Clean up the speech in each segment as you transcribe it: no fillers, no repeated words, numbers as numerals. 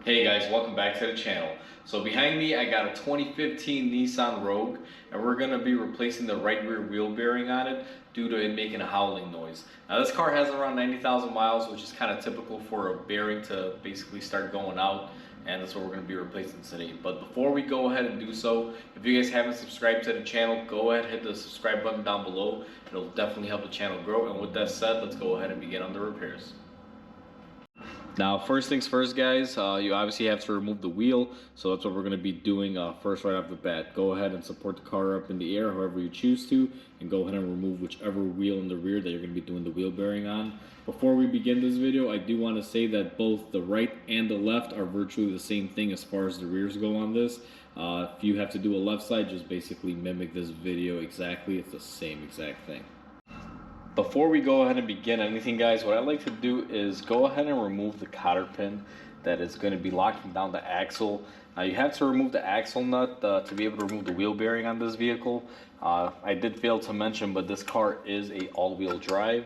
Hey guys, welcome back to the channel. So behind me I got a 2015 Nissan Rogue, and we're going to be replacing the right rear wheel bearing on it due to it making a howling noise. Now this car has around 90,000 miles, which is kind of typical for a bearing to basically start going out, and that's what we're going to be replacing today. But before we go ahead and do so, if you guys haven't subscribed to the channel, go ahead and hit the subscribe button down below. It'll definitely help the channel grow, and with that said, let's go ahead and begin on the repairs. Now, first things first, guys, you obviously have to remove the wheel, so that's what we're going to be doing first right off the bat. Go ahead and support the car up in the air however you choose to, and go ahead and remove whichever wheel in the rear that you're going to be doing the wheel bearing on. Before we begin this video, I do want to say that both the right and the left are virtually the same thing as far as the rears go on this. If you have to do a left side, just basically mimic this video exactly. It's the same exact thing. Before we go ahead and begin anything, guys, what I like to do is go ahead and remove the cotter pin that is going to be locking down the axle. Now you have to remove the axle nut to be able to remove the wheel bearing on this vehicle. I did fail to mention, but this car is a all-wheel drive,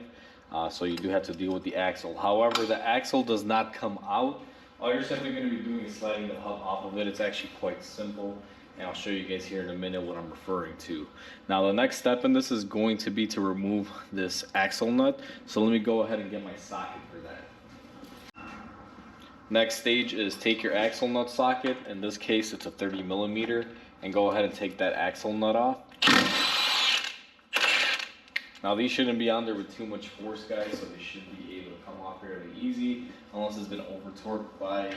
so you do have to deal with the axle. However, the axle does not come out. All you're simply going to be doing is sliding the hub off of it. It's actually quite simple, and I'll show you guys here in a minute what I'm referring to. Now the next step in this is going to be to remove this axle nut. So let me go ahead and get my socket for that. Next stage is take your axle nut socket. In this case it's a 30mm, and go ahead and take that axle nut off. Now these shouldn't be on there with too much force, guys, so they should be able to come off fairly easy, unless it's been over torqued by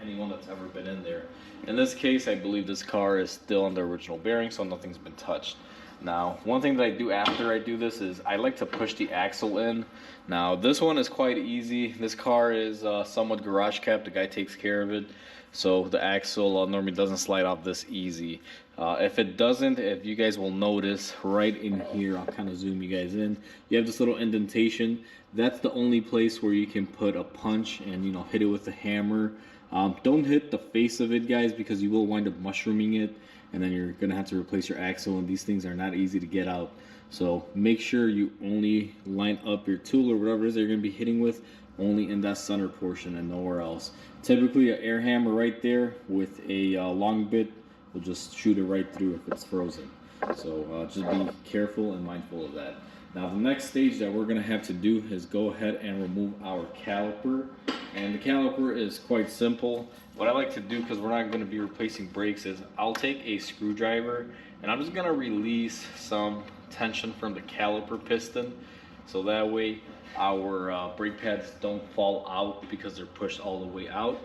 anyone that's ever been in there. In this case, I believe this car is still on the original bearing, so nothing's been touched. Now, one thing that I do after I do this is I like to push the axle in. Now, this one is quite easy. This car is somewhat garage kept. The guy takes care of it, so the axle normally doesn't slide off this easy. If it doesn't, if you guys will notice right in here, I'll kind of zoom you guys in. You have this little indentation. That's the only place where you can put a punch and, you know, hit it with a hammer. Don't hit the face of it, guys, because you will wind up mushrooming it, and then you're gonna have to replace your axle, and these things are not easy to get out. So make sure you only line up your tool or whatever it is that you're gonna be hitting with only in that center portion and nowhere else. Typically an air hammer right there with a long bit will just shoot it right through if it's frozen. So just be careful and mindful of that. Now the next stage that we're going to have to do is go ahead and remove our caliper. And the caliper is quite simple. What I like to do, because we're not going to be replacing brakes, is I'll take a screwdriver and I'm just going to release some tension from the caliper piston, so that way our brake pads don't fall out because they're pushed all the way out.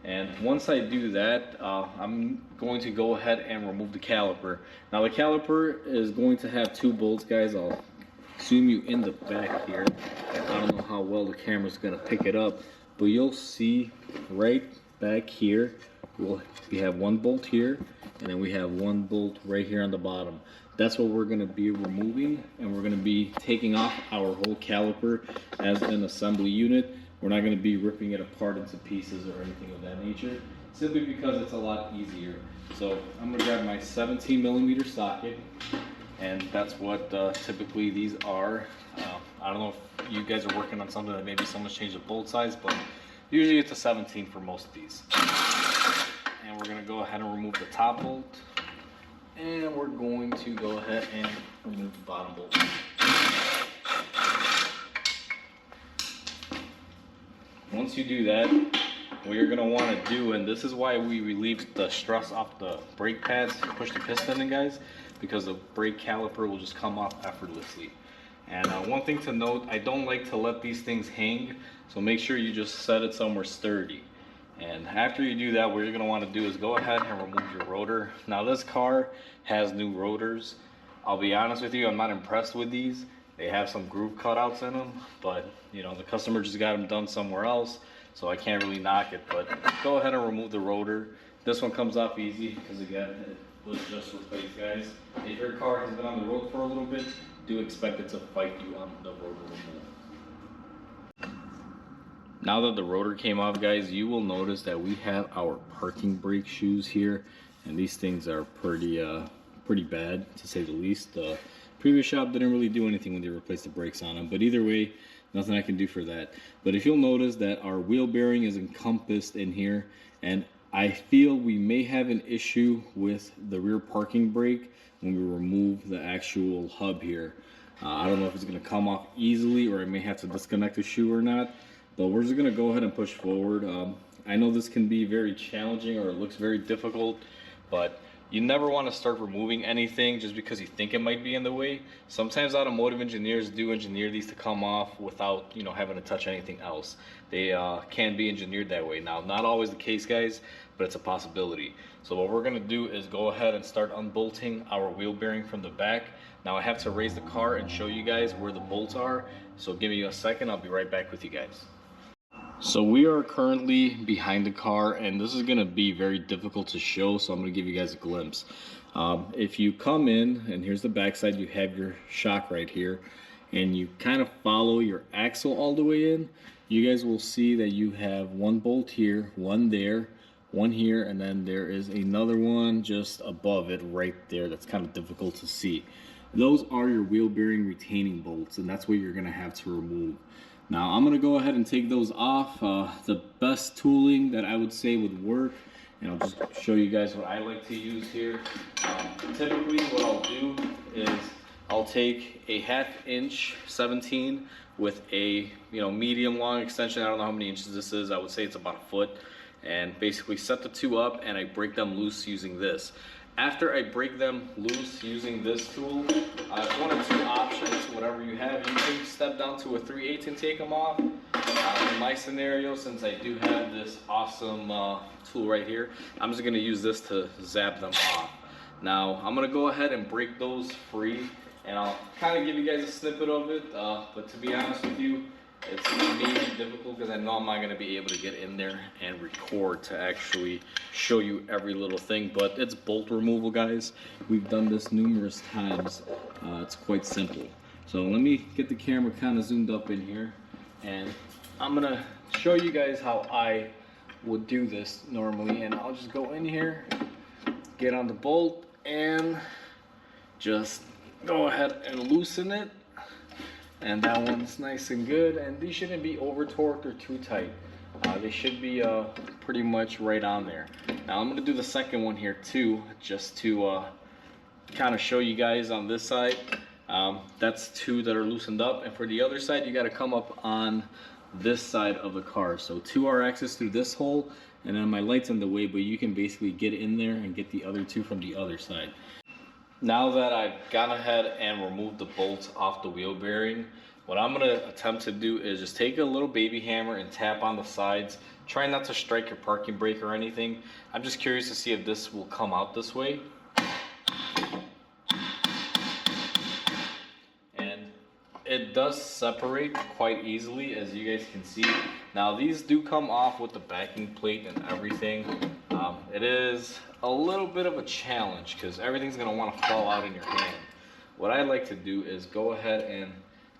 And once I do that, I'm going to go ahead and remove the caliper. Now the caliper is going to have two bolts, guys. I'll zoom you in the back here. I don't know how well the camera's gonna pick it up, but you'll see right back here, we have one bolt here, and then we have one bolt right here on the bottom. That's what we're going to be removing, and we're going to be taking off our whole caliper as an assembly unit. We're not going to be ripping it apart into pieces or anything of that nature, simply because it's a lot easier. So I'm going to grab my 17mm socket, and that's what typically these are. I don't know if you guys are working on something that maybe someone's changed the bolt size, but usually it's a 17 for most of these. And we're going to go ahead and remove the top bolt, and we're going to go ahead and remove the bottom bolt. Once you do that, what you're going to want to do, and this is why we relieve the stress off the brake pads to push the piston in, guys, because the brake caliper will just come off effortlessly. And one thing to note, I don't like to let these things hang, so make sure you just set it somewhere sturdy. And after you do that, what you're going to want to do is go ahead and remove your rotor. Now this car has new rotors. I'll be honest with you, I'm not impressed with these. They have some groove cutouts in them, but you know, the customer just got them done somewhere else, so I can't really knock it. But go ahead and remove the rotor. This one comes off easy because again, it was just replaced, guys. If your car has been on the road for a little bit, do expect it to fight you on the rotor removal. Now that the rotor came off, guys, you will notice that we have our parking brake shoes here, and these things are pretty bad, to say the least. The previous shop didn't really do anything when they replaced the brakes on them, but either way, nothing I can do for that. But if you'll notice that our wheel bearing is encompassed in here, and I feel we may have an issue with the rear parking brake when we remove the actual hub here. I don't know if it's going to come off easily, or I may have to disconnect the shoe or not, but we're just going to go ahead and push forward. I know this can be very challenging, or it looks very difficult, but you never want to start removing anything just because you think it might be in the way. Sometimes automotive engineers do engineer these to come off without, you know, having to touch anything else. They can be engineered that way. Now, not always the case, guys, but it's a possibility. So what we're going to do is go ahead and start unbolting our wheel bearing from the back. Now I have to raise the car and show you guys where the bolts are. So give me a second, I'll be right back with you guys. So we are currently behind the car, and this is going to be very difficult to show, so I'm going to give you guys a glimpse. If you come in, and here's the back side, you have your shock right here, and you kind of follow your axle all the way in, you guys will see that you have one bolt here, one there, one here, and then there is another one just above it right there. That's kind of difficult to see. Those are your wheel bearing retaining bolts, and that's what you're going to have to remove. Now I'm going to go ahead and take those off. The best tooling that I would say would work, and I'll just show you guys what I like to use here. Typically what I'll do is I'll take a 1/2 inch 17 with a medium long extension. I don't know how many inches this is. I would say it's about a foot, and basically set the two up and I break them loose using this. After I break them loose using this tool, one of two options, whatever you have. You can step down to a 3/8 and take them off. In my scenario, since I do have this awesome tool right here, I'm just gonna use this to zap them off. Now, I'm gonna go ahead and break those free, and I'll kind of give you guys a snippet of it, but to be honest with you, it's maybe difficult because I know I'm not going to be able to get in there and record to actually show you every little thing, but it's bolt removal, guys. We've done this numerous times. It's quite simple. So let me get the camera kind of zoomed up in here, and I'm going to show you guys how I would do this normally. And I'll just go in here, get on the bolt, and just go ahead and loosen it. And that one's nice and good, and these shouldn't be over torqued or too tight. They should be pretty much right on there. Now I'm going to do the second one here too, just to kind of show you guys on this side. That's two that are loosened up, and for the other side you got to come up on this side of the car. So two are access through this hole, and then my light's in the way, but you can basically get in there and get the other two from the other side. Now that I've gone ahead and removed the bolts off the wheel bearing, what I'm going to attempt to do is just take a little baby hammer and tap on the sides. Try not to strike your parking brake or anything. I'm just curious to see if this will come out this way. And it does separate quite easily, as you guys can see. Now these do come off with the backing plate and everything. It is a little bit of a challenge because everything's going to want to fall out in your hand. What I like to do is go ahead and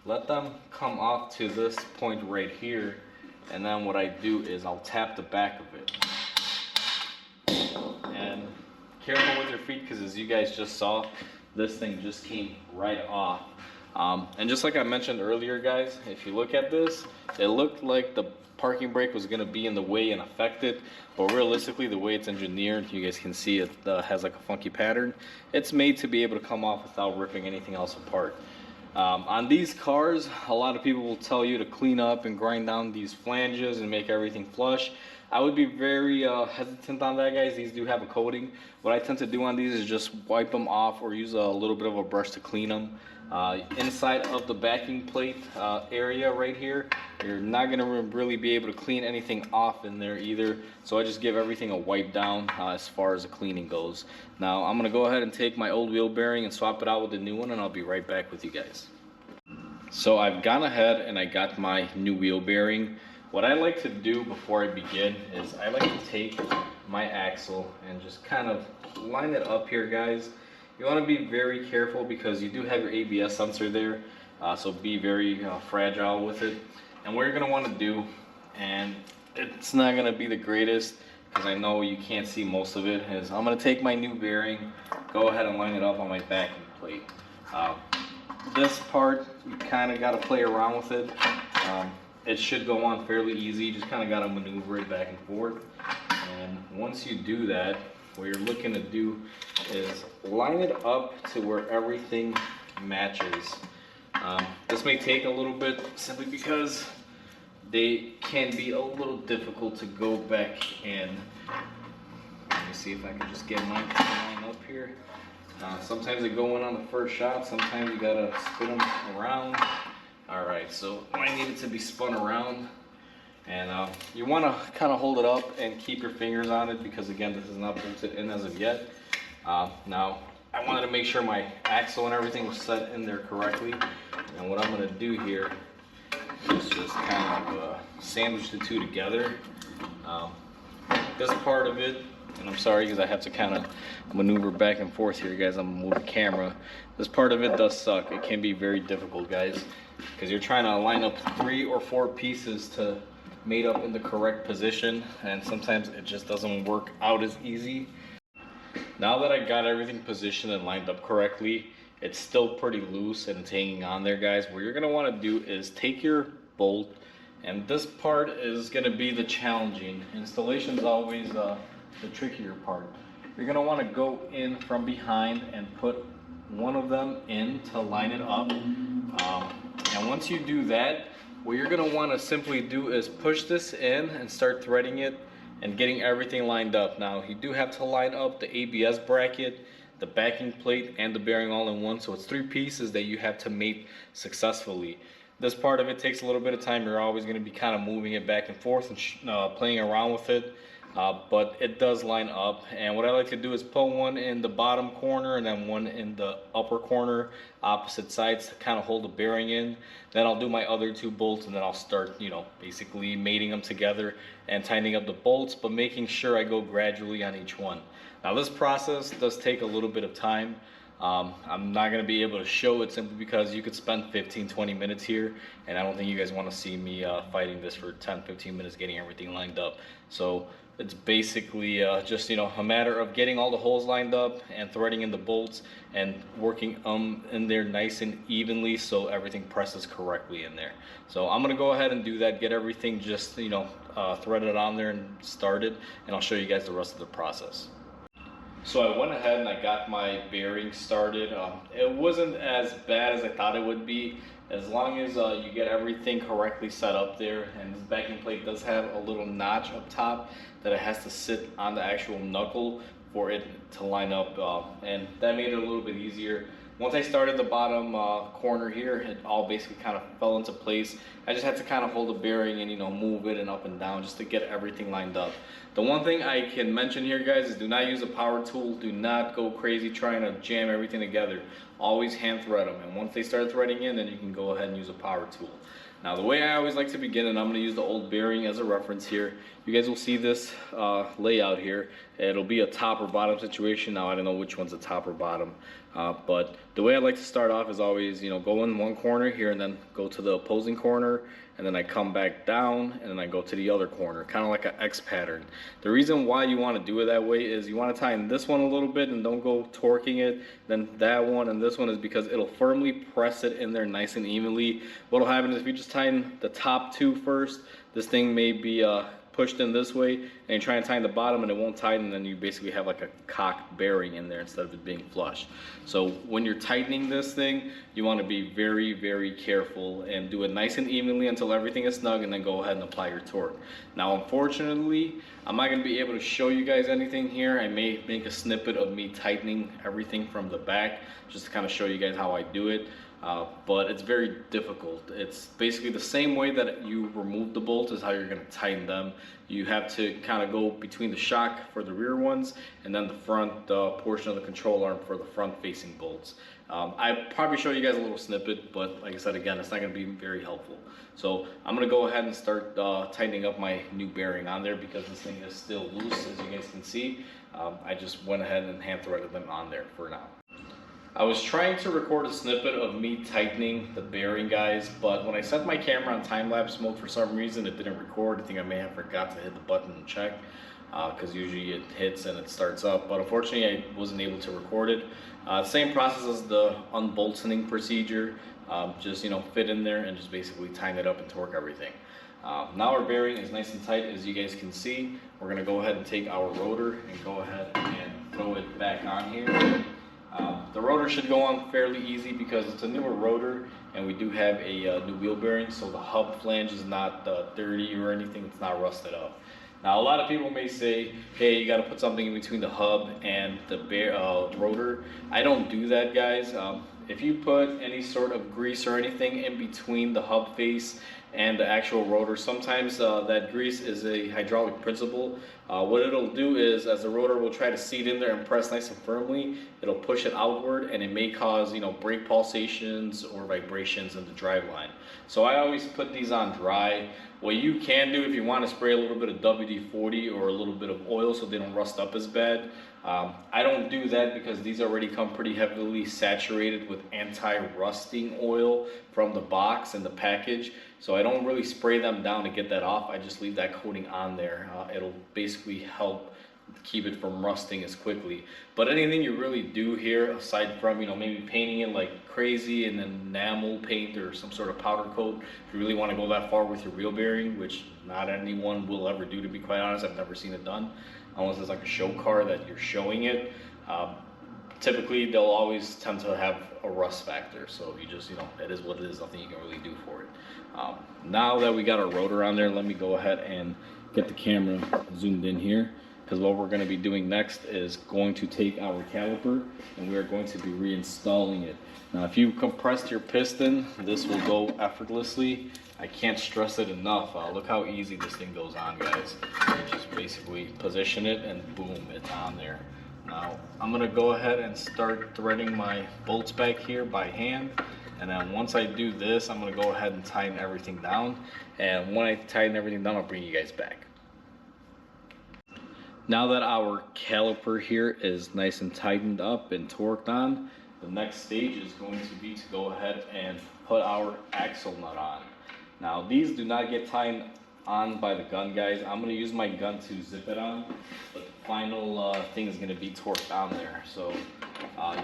let them come off to this point right here, and then what I do is I'll tap the back of it. And careful with your feet, because as you guys just saw, this thing just came right off. And just like I mentioned earlier, guys, if you look at this, it looked like the parking brake was going to be in the way and affect it, but realistically, the way it's engineered, you guys can see it has like a funky pattern. It's made to be able to come off without ripping anything else apart. On these cars, a lot of people will tell you to clean up and grind down these flanges and make everything flush. I would be very hesitant on that, guys. These do have a coating. What I tend to do on these is just wipe them off or use a little bit of a brush to clean them. Inside of the backing plate area right here, you're not going to really be able to clean anything off in there either. So I just give everything a wipe down as far as the cleaning goes. Now I'm going to go ahead and take my old wheel bearing and swap it out with the new one, and I'll be right back with you guys. So I've gone ahead and I got my new wheel bearing. What I like to do before I begin is I like to take my axle and just kind of line it up here, guys. You want to be very careful because you do have your ABS sensor there, so be very fragile with it. And what you're going to want to do, and it's not going to be the greatest because I know you can't see most of it, is I'm going to take my new bearing, go ahead and line it up on my backing plate. This part, you kind of got to play around with it. It should go on fairly easy. You just kind of got to maneuver it back and forth. And once you do that, what you're looking to do is line it up to where everything matches. This may take a little bit simply because they can be a little difficult to go back in. Let me see if I can just get mine line up here. Sometimes they go in on the first shot, sometimes you gotta spin them around. Alright, so mine needed to be spun around. And you want to kind of hold it up and keep your fingers on it because again, this is not bolted in as of yet. Now, I wanted to make sure my axle and everything was set in there correctly. And what I'm going to do here is just kind of sandwich the two together. This part of it, and I'm sorry because I have to kind of maneuver back and forth here, guys. I'm going to move the camera. This part of it does suck. It can be very difficult, guys, because you're trying to line up 3 or 4 pieces to made up in the correct position, and sometimes it just doesn't work out as easy. Now that I got everything positioned and lined up correctly, it's still pretty loose and it's hanging on there, guys. What you're going to want to do is take your bolt, and this part is going to be the challenging. Installation is always the trickier part. You're going to want to go in from behind and put one of them in to line it up. And once you do that, what you're going to want to simply do is push this in and start threading it and getting everything lined up. Now, you do have to line up the ABS bracket, the backing plate, and the bearing all in one. So it's 3 pieces that you have to mate successfully. This part of it takes a little bit of time. You're always going to be kind of moving it back and forth and playing around with it. But it does line up, and what I like to do is put one in the bottom corner and then one in the upper corner, opposite sides, to kind of hold the bearing in. Then I'll do my other 2 bolts, and then I'll start, basically mating them together and tightening up the bolts, but making sure I go gradually on each one. Now this process does take a little bit of time. I'm not going to be able to show it simply because you could spend 15-20 minutes here, and I don't think you guys want to see me fighting this for 10-15 minutes getting everything lined up. So it's basically just a matter of getting all the holes lined up and threading in the bolts and working in there nice and evenly so everything presses correctly in there. So I'm going to go ahead and do that, get everything just threaded on there and started, and I'll show you guys the rest of the process. So I went ahead and I got my bearing started. It wasn't as bad as I thought it would be, as long as you get everything correctly set up there. And this backing plate does have a little notch up top that it has to sit on the actual knuckle for it to line up, and that made it a little bit easier. Once I started the bottom corner here, it all basically kind of fell into place. I just had to kind of hold the bearing and move it and up and down just to get everything lined up. The one thing I can mention here, guys, is do not use a power tool. Do not go crazy trying to jam everything together. Always hand thread them, and once they start threading in, then you can go ahead and use a power tool. Now the way I always like to begin, and I'm going to use the old bearing as a reference here, you guys will see this layout here. It'll be a top or bottom situation. Now I don't know which one's the top or bottom, but the way I like to start off is always go in one corner here and then go to the opposing corner, and then I come back down and then I go to the other corner, kind of like an X pattern. The reason why you want to do it that way is you want to tighten this one a little bit and don't go torquing it, then that one and this one, is because it'll firmly press it in there nice and evenly. What'll happen is if you just tighten the top 2 first, this thing may be pushed in this way, and you try and tighten the bottom and it won't tighten, and then you basically have like a cocked bearing in there instead of it being flush. So when you're tightening this thing, you want to be very, very careful and do it nice and evenly until everything is snug, and then go ahead and apply your torque. Now unfortunately, I'm not going to be able to show you guys anything here. I may make a snippet of me tightening everything from the back just to kind of show you guys how I do it. But it's very difficult. It's basically the same way that you remove the bolts is how you're going to tighten them. You have to kind of go between the shock for the rear ones and then the front portion of the control arm for the front facing bolts. I probably show you guys a little snippet, but like I said, again, it's not going to be very helpful. So I'm going to go ahead and start tightening up my new bearing on there because this thing is still loose, as you guys can see. I just went ahead and hand threaded them on there for now. I was trying to record a snippet of me tightening the bearing, guys, but when I set my camera on time-lapse mode, for some reason it didn't record. I think I may have forgot to hit the button and check, because usually it hits and it starts up, but unfortunately I wasn't able to record it. Same process as the unbolting procedure. just fit in there and just basically tighten it up and torque everything. Now our bearing is nice and tight, as you guys can see. We're gonna go ahead and take our rotor and go ahead and throw it back on here. The rotor should go on fairly easy because it's a newer rotor and we do have a new wheel bearing, so the hub flange is not dirty or anything, it's not rusted up. Now a lot of people may say, hey, you got to put something in between the hub and the rotor. I don't do that, guys. If you put any sort of grease or anything in between the hub face and the actual rotor, sometimes that grease is a hydraulic principle. What it'll do is, as the rotor will try to seat in there and press nice and firmly, it'll push it outward and it may cause brake pulsations or vibrations in the driveline. So I always put these on dry. What you can do, if you want to spray a little bit of WD-40 or a little bit of oil so they don't rust up as bad. I don't do that because these already come pretty heavily saturated with anti-rusting oil from the box and the package. So I don't really spray them down to get that off. I just leave that coating on there. It'll basically help keep it from rusting as quickly. But anything you really do here, aside from maybe painting it like crazy and then enamel paint or some sort of powder coat, if you really want to go that far with your wheel bearing, which not anyone will ever do, to be quite honest. I've never seen it done unless it's like a show car that you're showing it. Typically they'll always tend to have a rust factor, so you just it is what it is. Nothing you can really do for it. Now that we got our rotor on there, let me go ahead and get the camera zoomed in here, because what we're going to be doing next is going to take our caliper and we are going to be reinstalling it. Now if you compressed your piston, this will go effortlessly. I can't stress it enough. Look how easy this thing goes on, guys. You just basically position it and boom, it's on there. Now I'm going to go ahead and start threading my bolts back here by hand, and then once I do this, I'm going to go ahead and tighten everything down, and when I tighten everything down, I'll bring you guys back. Now that our caliper here is nice and tightened up and torqued on, the next stage is going to be to go ahead and put our axle nut on. Now these do not get tightened on by the gun, guys. I'm going to use my gun to zip it on, but the final thing is going to be torqued on there. So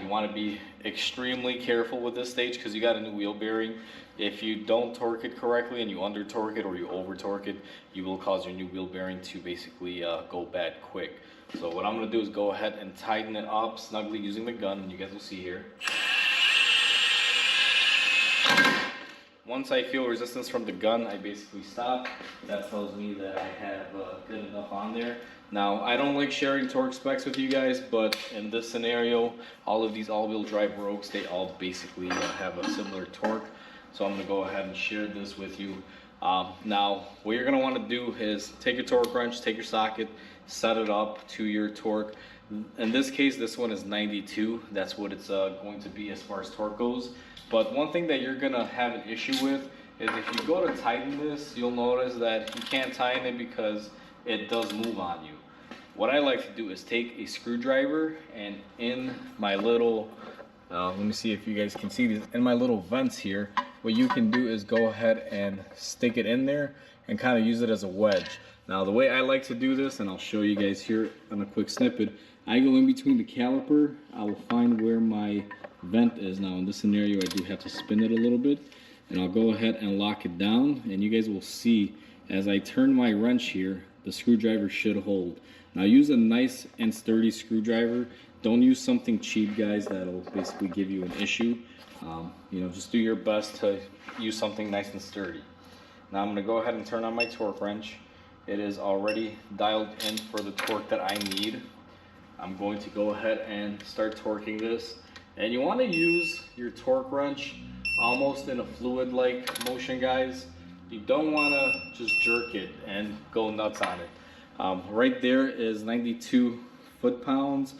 you want to be extremely careful with this stage because you got a new wheel bearing. If you don't torque it correctly and you under torque it or you over torque it, you will cause your new wheel bearing to basically go bad quick. So what I'm going to do is go ahead and tighten it up snugly using the gun, and you guys will see here. Once I feel resistance from the gun, I basically stop. That tells me that I have good enough on there. Now, I don't like sharing torque specs with you guys, but in this scenario, all of these all-wheel drive Rogues, they all basically have a similar torque. So I'm going to go ahead and share this with you. Now, what you're going to want to do is take your torque wrench, take your socket, set it up to your torque. In this case, this one is 92. That's what it's going to be as far as torque goes. But one thing that you're going to have an issue with is if you go to tighten this, you'll notice that you can't tighten it because it does move on you. What I like to do is take a screwdriver, and in my little, let me see if you guys can see these, in my little vents here, what you can do is go ahead and stick it in there and kind of use it as a wedge. Now the way I like to do this, and I'll show you guys here on a quick snippet, I go in between the caliper, I will find where my vent is. Now in this scenario I do have to spin it a little bit, and I'll go ahead and lock it down, and you guys will see as I turn my wrench here, the screwdriver should hold. Now use a nice and sturdy screwdriver. Don't use something cheap, guys, that'll basically give you an issue. Just do your best to use something nice and sturdy. Now I'm going to go ahead and turn on my torque wrench. It is already dialed in for the torque that I need. I'm going to go ahead and start torquing this. And you want to use your torque wrench almost in a fluid-like motion, guys. You don't want to just jerk it and go nuts on it. Right there is 92 foot-pounds.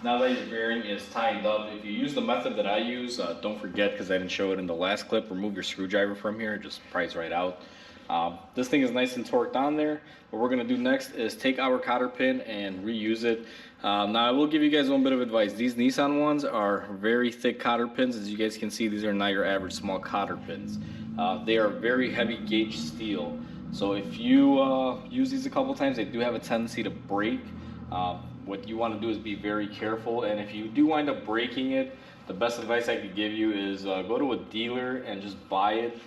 Now that your bearing is tightened up, if you use the method that I use, don't forget, because I didn't show it in the last clip, remove your screwdriver from here, it just pries right out. This thing is nice and torqued on there. What we're going to do next is take our cotter pin and reuse it. Now I will give you guys one bit of advice. These Nissan ones are very thick cotter pins. As you guys can see, these are not your average small cotter pins. They are very heavy gauge steel. So if you use these a couple times, they do have a tendency to break. What you want to do is be very careful, and if you do wind up breaking it, the best advice I could give you is go to a dealer and just buy it.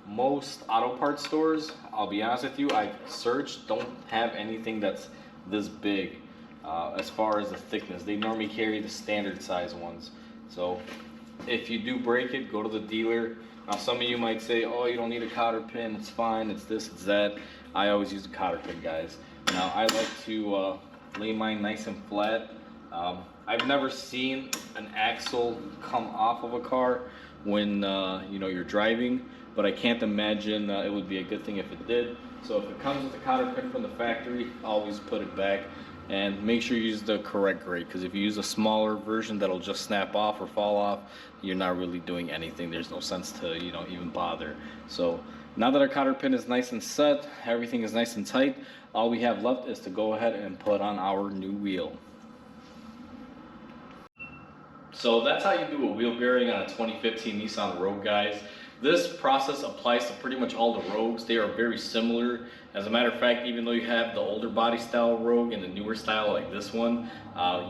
Most auto parts stores, I'll be honest with you, I've searched, don't have anything that's this big as far as the thickness. They normally carry the standard size ones. So if you do break it, go to the dealer. Now some of you might say, oh, you don't need a cotter pin, it's fine, it's this, it's that. I always use a cotter pin, guys. Now I like to lay mine nice and flat. I've never seen an axle come off of a car when you know, you're driving, but I can't imagine it would be a good thing if it did. So if it comes with a cotter pin from the factory, always put it back, and make sure you use the correct grade, because if you use a smaller version that'll just snap off or fall off, you're not really doing anything. There's no sense to, you know, even bother. So now that our cotter pin is nice and set, everything is nice and tight, all we have left is to go ahead and put on our new wheel. So that's how you do a wheel bearing on a 2015 Nissan Rogue, guys. This process applies to pretty much all the Rogues. They are very similar. As a matter of fact, even though you have the older body style Rogue and the newer style like this one,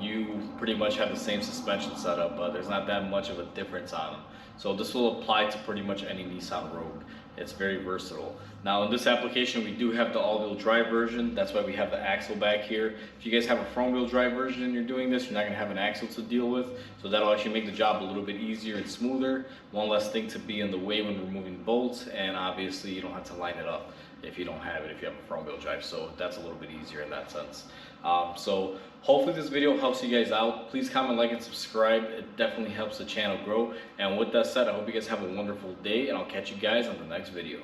you pretty much have the same suspension setup. There's not that much of a difference on them. So this will apply to pretty much any Nissan Rogue. It's very versatile. Now in this application, we do have the all-wheel drive version. That's why we have the axle back here. If you guys have a front-wheel drive version and you're doing this, you're not gonna have an axle to deal with. So that'll actually make the job a little bit easier and smoother. One less thing to be in the way when removing bolts, and obviously you don't have to line it up if you don't have it, if you have a front-wheel drive. So that's a little bit easier in that sense. So hopefully this video helps you guys out. Please comment, like, and subscribe. It definitely helps the channel grow. And with that said, I hope you guys have a wonderful day, and I'll catch you guys on the next video.